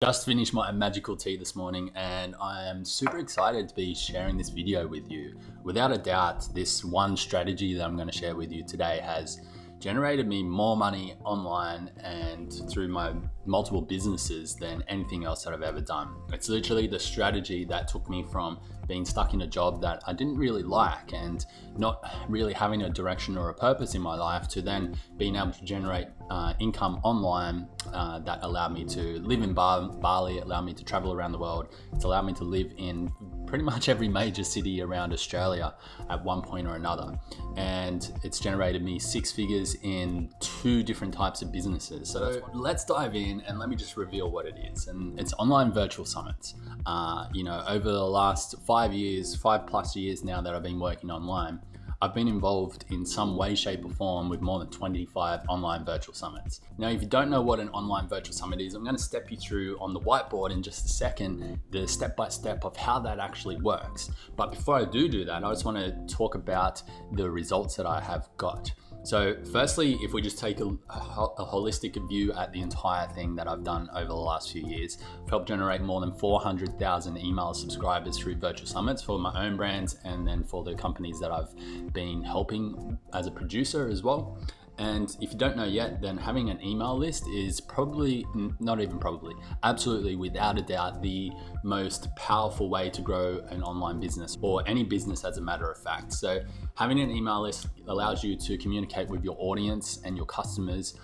Just finished my magical tea this morning and I am super excited to be sharing this video with you. Without a doubt, this one strategy that I'm going to share with you today has generated me more money online and through my multiple businesses than anything else that I've ever done. It's literally the strategy that took me from being stuck in a job that I didn't really like and not really having a direction or a purpose in my life to then being able to generate income online that allowed me to live in Bali, allowed me to travel around the world. It's allowed me to live in pretty much every major city around Australia at one point or another. And it's generated me 6 figures in 2 different types of businesses. So let's dive in and let me just reveal what it is. And it's online virtual summits. Over the last 5+ years now that I've been working online, I've been involved in some way, shape or form with more than 25 online virtual summits. Now, if you don't know what an online virtual summit is, I'm going to step you through on the whiteboard in just a second, the step-by-step of how that actually works. But before I do that, I just want to talk about the results that I have got. So firstly, if we just take a holistic view at the entire thing that I've done over the last few years, I've helped generate more than 400,000 email subscribers through virtual summits for my own brands and then for the companies that I've been helping as a producer as well. And if you don't know yet, then having an email list is absolutely without a doubt, the most powerful way to grow an online business or any business as a matter of fact. So having an email list allows you to communicate with your audience and your customers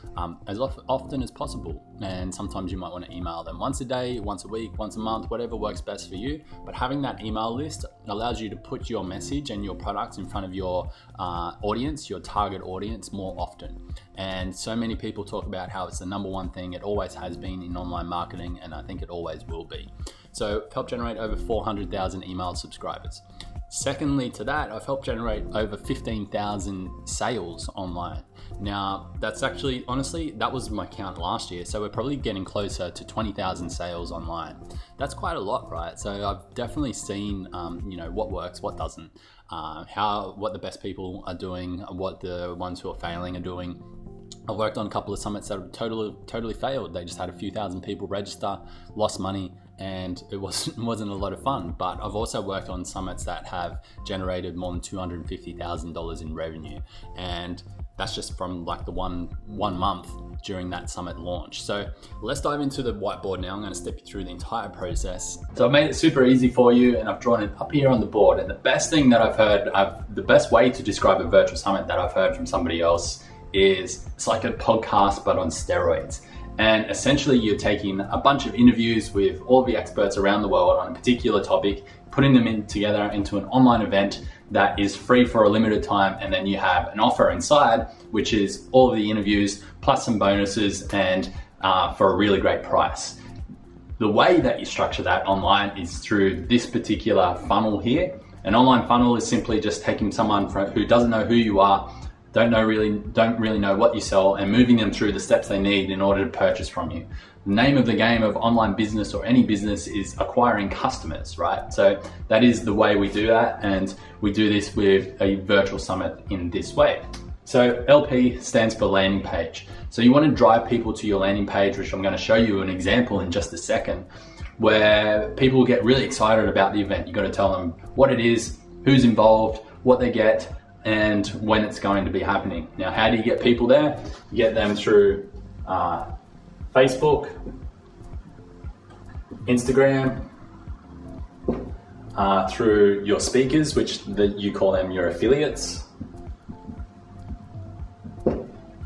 as often as possible. And sometimes you might want to email them once a day, once a week, once a month, whatever works best for you. But having that email list allows you to put your message and your products in front of your audience, your target audience, more often. And so many people talk about how it's the number one thing. It always has been in online marketing, and I think it always will be. So helped generate over 400,000 email subscribers. Secondly to that, I've helped generate over 15,000 sales online. Now, that's actually, honestly, that was my count last year. So we're probably getting closer to 20,000 sales online. That's quite a lot, right? So I've definitely seen, what works, what doesn't, what the best people are doing, what the ones who are failing are doing. I've worked on a couple of summits that have totally failed. They just had a few thousand people register, lost money, and it wasn't a lot of fun. But I've also worked on summits that have generated more than $250,000 in revenue, and that's just from like the one month during that summit launch. So let's dive into the whiteboard now. I'm going to step you through the entire process. So I've made it super easy for you, and I've drawn it up here on the board. And the best thing that I've heard, the best way to describe a virtual summit that I've heard from somebody else is it's like a podcast but on steroids. And essentially you're taking a bunch of interviews with all the experts around the world on a particular topic, putting them together into an online event that is free for a limited time, and then you have an offer inside, which is all of the interviews plus some bonuses and for a really great price. The way that you structure that online is through this particular funnel here. An online funnel is simply just taking someone who doesn't know who you are, don't really know what you sell, and moving them through the steps they need in order to purchase from you. The name of the game of online business or any business is acquiring customers, right? So that is the way we do that, and we do this with a virtual summit in this way. So LP stands for landing page. So you want to drive people to your landing page, which I'm going to show you an example in just a second, where people get really excited about the event. You've got to tell them what it is, who's involved, what they get, and when it's going to be happening. Now, how do you get people there? You get them through Facebook, Instagram, through your speakers, which you call them your affiliates,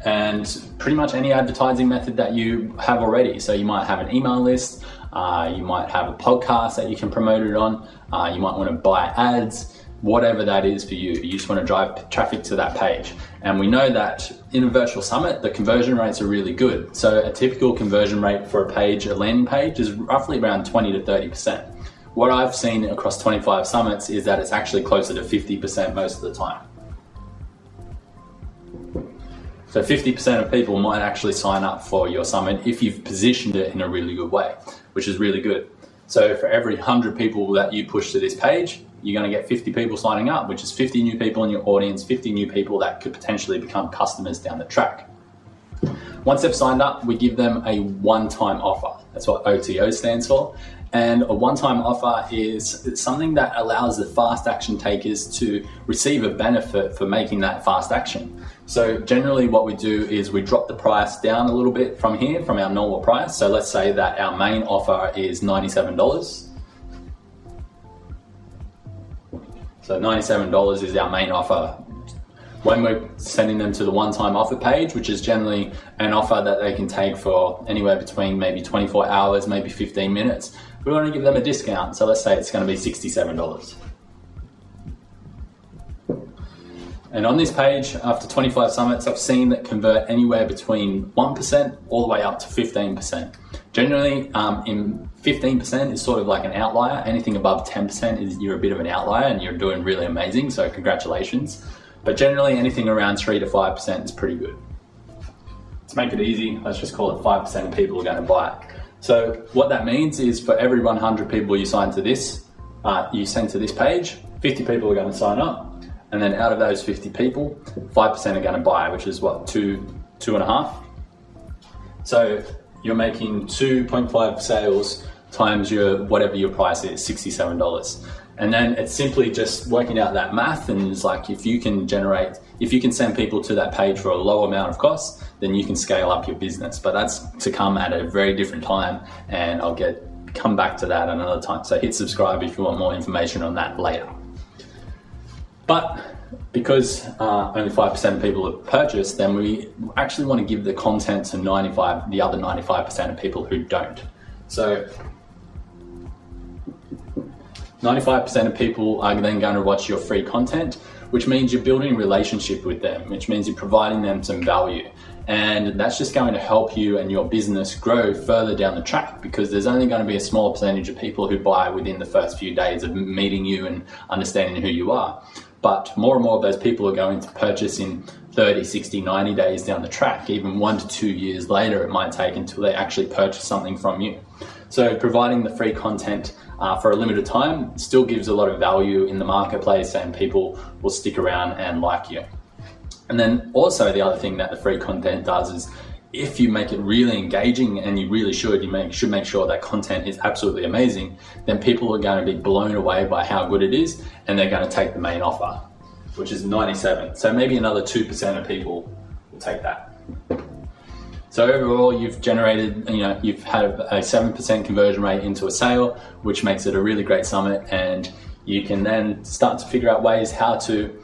and pretty much any advertising method that you have already. So you might have an email list, you might have a podcast that you can promote it on, you might want to buy ads, whatever that is for you. You just want to drive traffic to that page. And we know that in a virtual summit, the conversion rates are really good. So a typical conversion rate for a landing page is roughly around 20 to 30%. What I've seen across 25 summits is that it's actually closer to 50% most of the time. So 50% of people might actually sign up for your summit if you've positioned it in a really good way, which is really good. So for every 100 people that you push to this page, you're going to get 50 people signing up, which is 50 new people in your audience, 50 new people that could potentially become customers down the track. once they've signed up, we give them a one-time offer. That's what OTO stands for. And a one-time offer is something that allows the fast action takers to receive a benefit for making that fast action. So generally what we do is we drop the price down a little bit from here, from our normal price. So let's say that our main offer is $97. So $97 is our main offer. When we're sending them to the one-time offer page, which is generally an offer that they can take for anywhere between maybe 24 hours, maybe 15 minutes, we want to give them a discount. So let's say it's going to be $67. And on this page, after 25 summits, I've seen that convert anywhere between 1% all the way up to 15%. Generally, in 15% is sort of like an outlier. Anything above 10% is you're a bit of an outlier and you're doing really amazing. So congratulations. But generally anything around 3 to 5% is pretty good. Let's make it easy. Let's just call it 5% of people are going to buy it. So what that means is for every 100 people you sign to this, you send to this page, 50 people are going to sign up. And then out of those 50 people, 5% are going to buy, which is what, two and a half. So you're making 2.5 sales times whatever your price is, $67. And then it's simply just working out that math, and it's like if you can send people to that page for a low amount of cost, then you can scale up your business. But that's to come at a very different time, and I'll come back to that another time. So hit subscribe if you want more information on that later. But because only 5% of people have purchased, then we actually want to give the content to the other 95% of people who don't. So 95% of people are then going to watch your free content, which means you're building a relationship with them, which means you're providing them some value. And that's just going to help you and your business grow further down the track, because there's only going to be a small percentage of people who buy within the first few days of meeting you and understanding who you are. But more and more of those people are going to purchase in 30, 60, 90 days down the track. Even 1 to 2 years later, it might take until they actually purchase something from you. So providing the free content for a limited time still gives a lot of value in the marketplace, and people will stick around and like you. And then also the other thing that the free content does is, if you make it really engaging, and you really should, should make sure that content is absolutely amazing, then people are going to be blown away by how good it is, and they're going to take the main offer, which is 97. So maybe another 2% of people will take that. So overall, you've generated, you've had a 7% conversion rate into a sale, which makes it a really great summit. And you can then start to figure out ways how to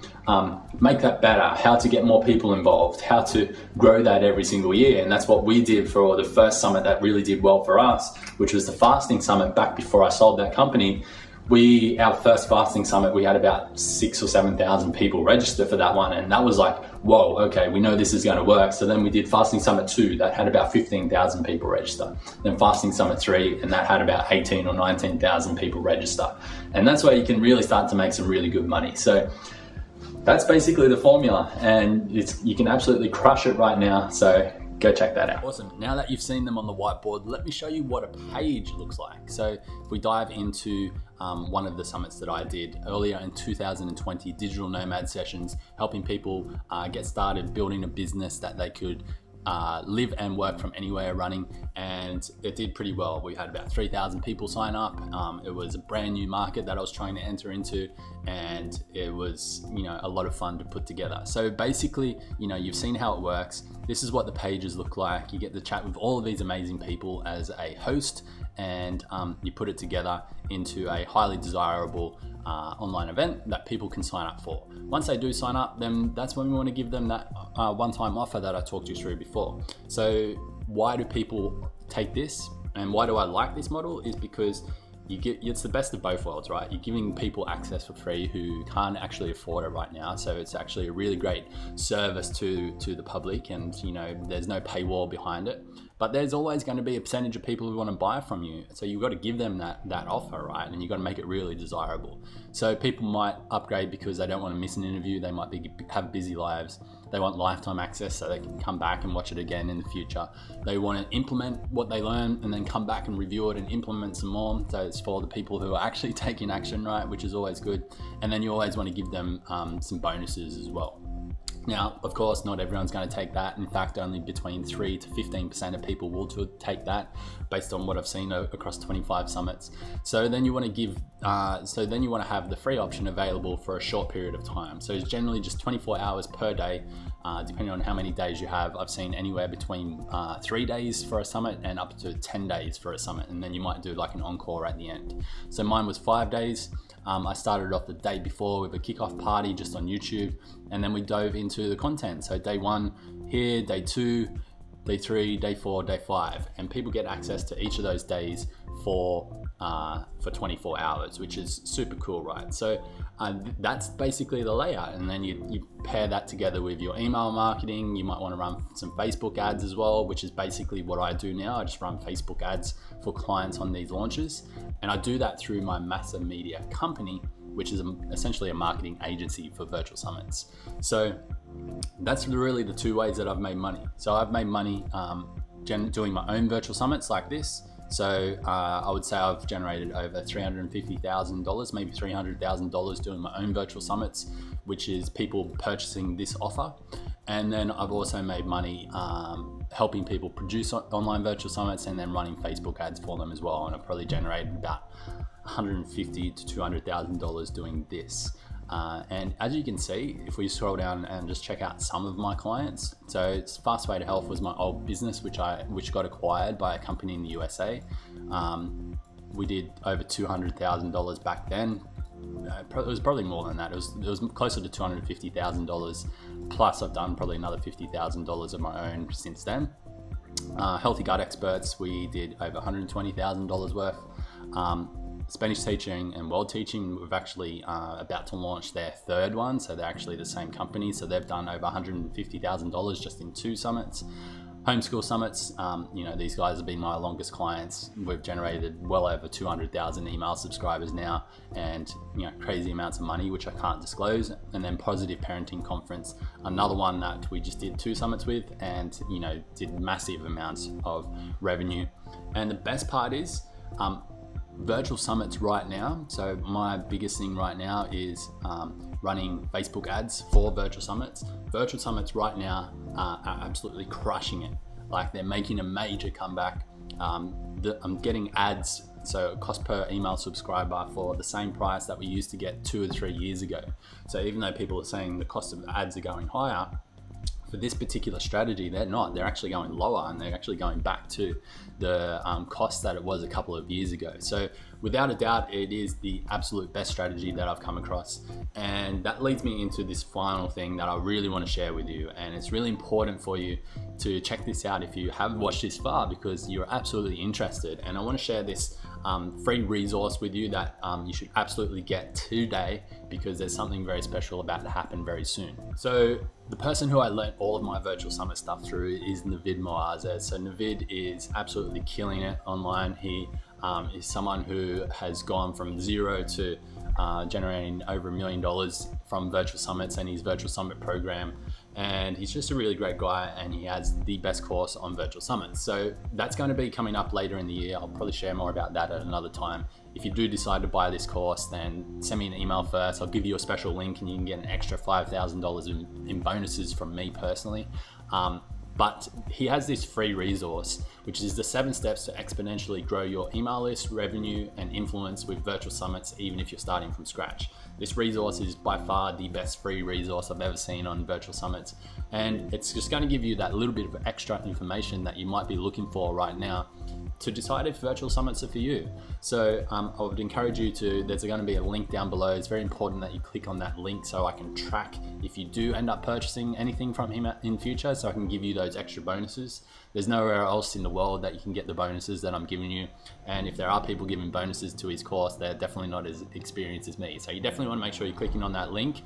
make that better, how to get more people involved, how to grow that every single year. And that's what we did for the first summit that really did well for us, which was the fasting summit back before I sold that company. Our first fasting summit, we had about 6,000 or 7,000 people register for that one. And that was like, whoa, okay, we know this is going to work. So then we did Fasting Summit 2, that had about 15,000 people register. Then Fasting Summit 3, and that had about 18 or 19,000 people register. And that's where you can really start to make some really good money. So that's basically the formula, and you can absolutely crush it right now. So go check that out. Awesome. Now that you've seen them on the whiteboard, let me show you what a page looks like. So if we dive into one of the summits that I did earlier in 2020, digital nomad sessions, helping people get started building a business that they could live and work from anywhere running, and it did pretty well. We had about 3,000 people sign up. It was a brand new market that I was trying to enter into, and it was a lot of fun to put together. So basically, you've seen how it works. This is what the pages look like. You get to chat with all of these amazing people as a host, and you put it together into a highly desirable online event that people can sign up for. Once they do sign up, then that's when we want to give them that one-time offer that I talked you through before. So why do people take this, and why do I like this model, is because it's the best of both worlds, right? You're giving people access for free who can't actually afford it right now. So it's actually a really great service to the public, and there's no paywall behind it. But there's always going to be a percentage of people who want to buy from you. So you've got to give them that offer, right? And you've got to make it really desirable. So people might upgrade because they don't want to miss an interview. They might have busy lives. They want lifetime access so they can come back and watch it again in the future. They want to implement what they learn and then come back and review it and implement some more. So it's for the people who are actually taking action, right? Which is always good. And then you always want to give them some bonuses as well. Now, of course, not everyone's going to take that. In fact, only between 3 to 15% of people will take that, based on what I've seen across 25 summits. So then you want to have the free option available for a short period of time. So it's generally just 24 hours per day, depending on how many days you have. I've seen anywhere between 3 days for a summit and up to 10 days for a summit, and then you might do like an encore at the end. So mine was 5 days. I started off the day before with a kickoff party just on YouTube, and then we dove into the content. So day 1 here, day 2, day 3, day 4, day 5, and people get access to each of those days for 24 hours, which is super cool, right? So that's basically the layout, and then you pair that together with your email marketing. You might want to run some Facebook ads as well, which is basically what I do now. I just run Facebook ads for clients on these launches, and I do that through my Massa Media company, which is essentially a marketing agency for virtual summits. So that's really the 2 ways that I've made money. So I've made money doing my own virtual summits like this. So I would say I've generated over $350,000, maybe $300,000 doing my own virtual summits, which is people purchasing this offer. And then I've also made money helping people produce online virtual summits and then running Facebook ads for them as well. And I've probably generated about $150,000 to $200,000 doing this. And as you can see, if we scroll down and just check out some of my clients, so Fast Way to Health was my old business, which got acquired by a company in the USA. We did over $200,000 back then. It was probably more than that. It was closer to $250,000. Plus, I've done probably another $50,000 of my own since then. Healthy Gut Experts, we did over $120,000 worth. Spanish Teaching and World Teaching, we've actually about to launch their 3rd one, so they're actually the same company, so they've done over $150,000 just in 2 summits. Homeschool Summits, these guys have been my longest clients. We've generated well over 200,000 email subscribers now, and crazy amounts of money, which I can't disclose. And then Positive Parenting Conference, another one that we just did 2 summits with, and did massive amounts of revenue. And the best part is virtual summits right now. So my biggest thing right now is running Facebook ads for virtual summits. Virtual summits right now are absolutely crushing it. Like, they're making a major comeback. I'm getting ads, so cost per email subscriber, for the same price that we used to get 2 or 3 years ago. So even though people are saying the cost of ads are going higher, for this particular strategy, they're not. They're actually going lower, and they're actually going back to the cost that it was a couple of years ago. So without a doubt, it is the absolute best strategy that I've come across. And that leads me into this final thing that I really want to share with you. And it's really important for you to check this out if you haven't watched this far, because you're absolutely interested. And I want to share this free resource with you that you should absolutely get today, because there's something very special about to happen very soon. So the person who I learned all of my virtual summit stuff through is Navid Moazes. So Navid is absolutely killing it online. He is someone who has gone from 0 to generating over $1 million from virtual summits and his virtual summit program. And he's just a really great guy, and he has the best course on virtual summits. So that's going to be coming up later in the year. I'll probably share more about that at another time. If you do decide to buy this course, then send me an email first. I'll give you a special link, and you can get an extra $5,000 in bonuses from me personally. But he has this free resource, which is the 7 steps to exponentially grow your email list, revenue, and influence with virtual summits, even if you're starting from scratch. This resource is by far the best free resource I've ever seen on virtual summits. And it's just going to give you that little bit of extra information that you might be looking for right now to decide if virtual summits are for you. So I would encourage you there's going to be a link down below. It's very important that you click on that link so I can track if you do end up purchasing anything from him in future, so I can give you those extra bonuses. There's nowhere else in the world that you can get the bonuses that I'm giving you. And if there are people giving bonuses to his course, they're definitely not as experienced as me. So you definitely want to make sure you're clicking on that link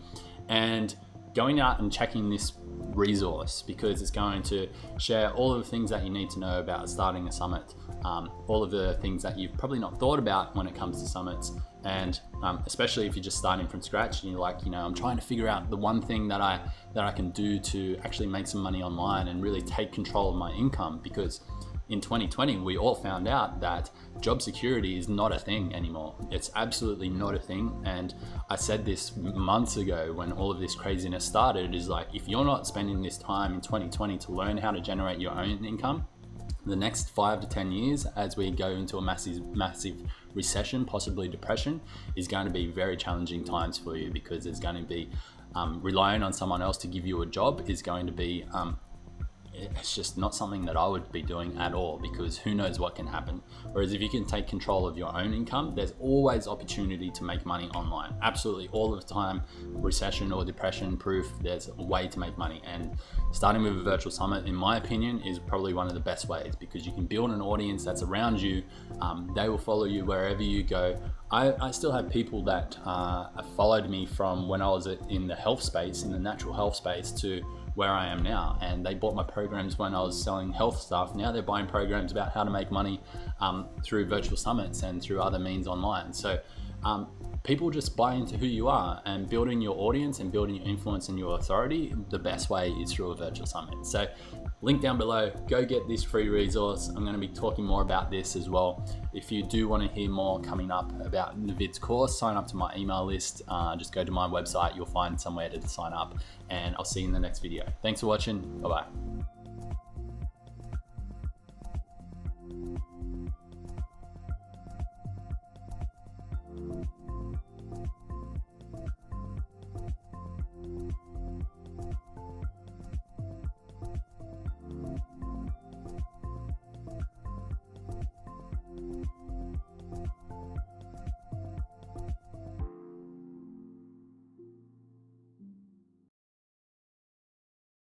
and going out and checking this resource, because it's going to share all of the things that you need to know about starting a summit, all of the things that you've probably not thought about when it comes to summits. And especially if you're just starting from scratch and you're like, I'm trying to figure out the one thing that I can do to actually make some money online and really take control of my income, because in 2020, we all found out that job security is not a thing anymore. It's absolutely not a thing. And I said this months ago when all of this craziness started, is like, if you're not spending this time in 2020 to learn how to generate your own income, the next 5 to 10 years, as we go into a massive recession, possibly depression, is going to be very challenging times for you, because it's going to be relying on someone else to give you a job is going to be it's just not something that I would be doing at all, because who knows what can happen. Whereas if you can take control of your own income, there's always opportunity to make money online. Absolutely all of the time, recession or depression proof, there's a way to make money. And starting with a virtual summit, in my opinion, is probably one of the best ways, because you can build an audience that's around you. They will follow you wherever you go. I still have people that followed me from when I was in the health space, in the natural health space, to where I am now, and they bought my programs when I was selling health stuff. Now they're buying programs about how to make money through virtual summits and through other means online. So people just buy into who you are, and building your audience and building your influence and your authority, the best way is through a virtual summit. So link down below, go get this free resource. I'm going to be talking more about this as well. If you do want to hear more coming up about Navid's course, sign up to my email list. Just go to my website, you'll find somewhere to sign up, and I'll see you in the next video. Thanks for watching. Bye-bye.